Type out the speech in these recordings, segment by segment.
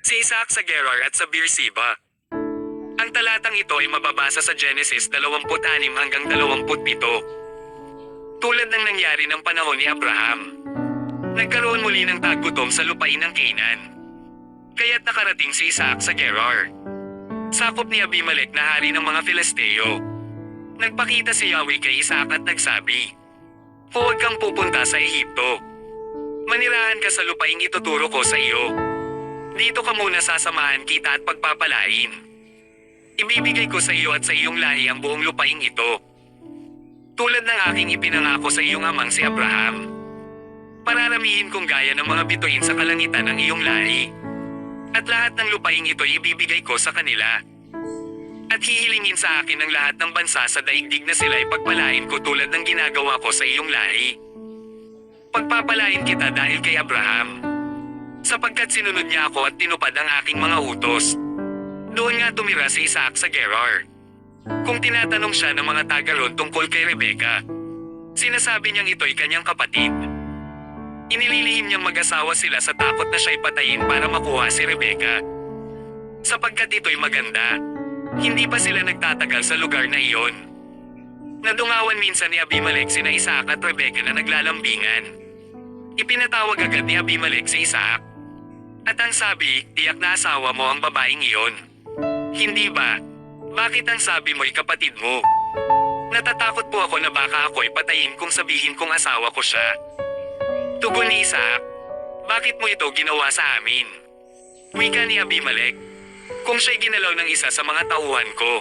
Si Isaac sa Gerar at sa Beersheba. Ang talatang ito ay mababasa sa Genesis 26 hanggang 27. Tulad ng nangyari ng panahon ni Abraham. Nagkaroon muli ng taggutom sa lupain ng Canaan. Kaya't nakarating si Isaac sa Gerar. Sakop ni Abimelech na hari ng mga Filisteo. Nagpakita si Yahweh kay Isaac at nagsabi, "Huwag kang pupunta sa Ehipto. Manirahan ka sa lupaing ituturo ko sa iyo. Dito ka muna sasamahan kita at pagpapalain. Ibibigay ko sa iyo at sa iyong lahi ang buong lupaing ito. Tulad ng aking ipinangako sa iyong amang si Abraham. Pararamihin kong gaya ng mga bituin sa kalangitan ng iyong lahi. At lahat ng lupaing ito ibibigay ko sa kanila. At hihilingin sa akin ang lahat ng bansa sa daigdig na sila ipagpalain ko tulad ng ginagawa ko sa iyong lahi. Pagpapalain kita dahil kay Abraham. Sapagkat sinunod niya ako at tinupad ang aking mga utos. Doon nga tumira si Isaac sa Gerar. Kung tinatanong siya ng mga taga roon tungkol kay Rebecca, sinasabi niyang ito'y kanyang kapatid. Inililihim niyang mag-asawa sila sa takot na siya'y patayin para makuha si Rebecca. Sapagkat ito'y maganda, hindi pa sila nagtatagal sa lugar na iyon. Nadungawan minsan ni Abimelech sina Isaac at Rebecca na naglalambingan. Ipinatawag agad ni Abimelech si Isaac. At ang sabi, tiyak na asawa mo ang babaeng iyon. Hindi ba? Bakit ang sabi mo'y kapatid mo? Natatakot po ako na baka ako'y patayin kung sabihin kong asawa ko siya. Tugon ni Isaac, bakit mo ito ginawa sa amin? Wika ni Abimelech, kung siya'y ginalaw ng isa sa mga tauhan ko,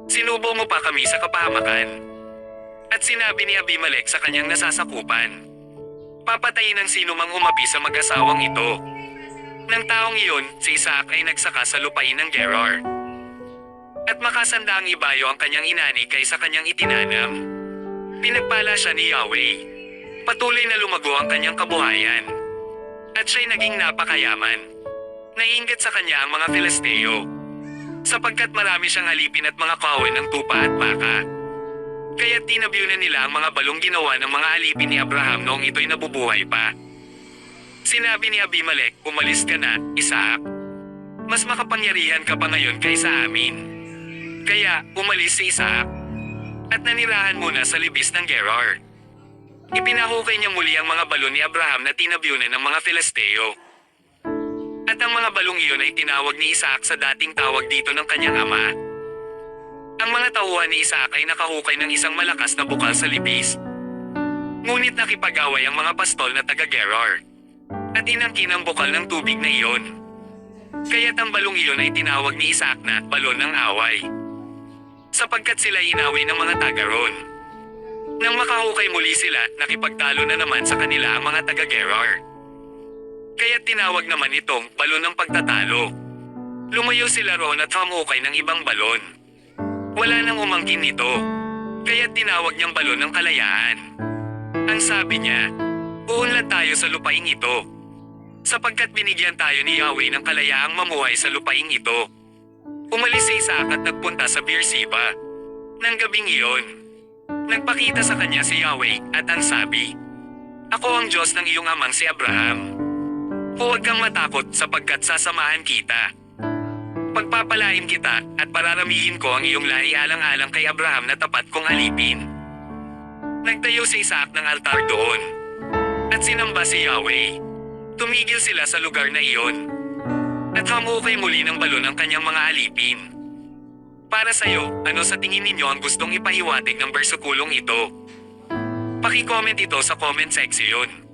sinubo mo pa kami sa kapahamakan. At sinabi ni Abimelech sa kanyang nasasakupan, papatayin ang sino mang umapi sa mag-asawang ito. Nang taong iyon, si Isaac ay nagsaka sa lupain ng Gerar. At makasanda ang ibayo ang kanyang inani kaysa kanyang itinanam. Pinagpala siya ni Yahweh. Patuloy na lumago ang kanyang kabuhayan. At siya'y naging napakayaman. Naiinggit sa kanya ang mga Filisteo. Sapagkat marami siyang alipin at mga kahoy ng tupa at baka. Kaya't tinabyunan nila ang mga balong ginawa ng mga alipin ni Abraham noong ito'y nabubuhay pa. Sinabi ni Abimelech, umalis ka na, Isaac. Mas makapangyarihan ka pa ngayon kaysa amin. Kaya, umalis si Isaac. At nanirahan muna sa libis ng Gerar. Ipinahukay niya muli ang mga balon ni Abraham na tinabyunan ng mga Filisteo. At ang mga balong iyon ay tinawag ni Isaac sa dating tawag dito ng kanyang ama. Ang mga tauhan ni Isaac ay nakahukay ng isang malakas na bukal sa libis. Ngunit nakipag-away ang mga pastol na taga-Gerar. At inangkin ang bukal ng tubig na iyon. Kaya't ang balong iyon ay tinawag ni Isaac na balon ng away. Sapagkat sila inaway ng mga taga roon. Nang makahukay muli sila, nakipagtalo na naman sa kanila ang mga taga-Gerar. Kaya't tinawag naman itong balon ng pagtatalo. Lumayo sila roon at humukay ng ibang balon. Wala nang umangkin nito. Kaya't tinawag niyang balon ng kalayaan. Ang sabi niya, uunlad tayo sa lupaing ito. Sapagkat binigyan tayo ni Yahweh ng kalayaang mamuhay sa lupaing ito. Umalis si Isaac at nagpunta sa Beersheba. Nang gabing iyon, nagpakita sa kanya si Yahweh at ang sabi, ako ang Diyos ng iyong amang si Abraham. Huwag kang matakot sapagkat sasamahan kita. Pagpapalain kita at pararamihin ko ang iyong lahi alang-alang kay Abraham na tapat kong alipin. Nagtayo si Isaac ng altar doon. At sinamba si Yahweh. Tumigil sila sa lugar na iyon. At hamukay muli ng balon ang kanyang mga alipin. Para sa iyo, ano sa tingin ninyo ang gustong ipahiwatig ng bersakulong ito? Paki-comment ito sa comment section.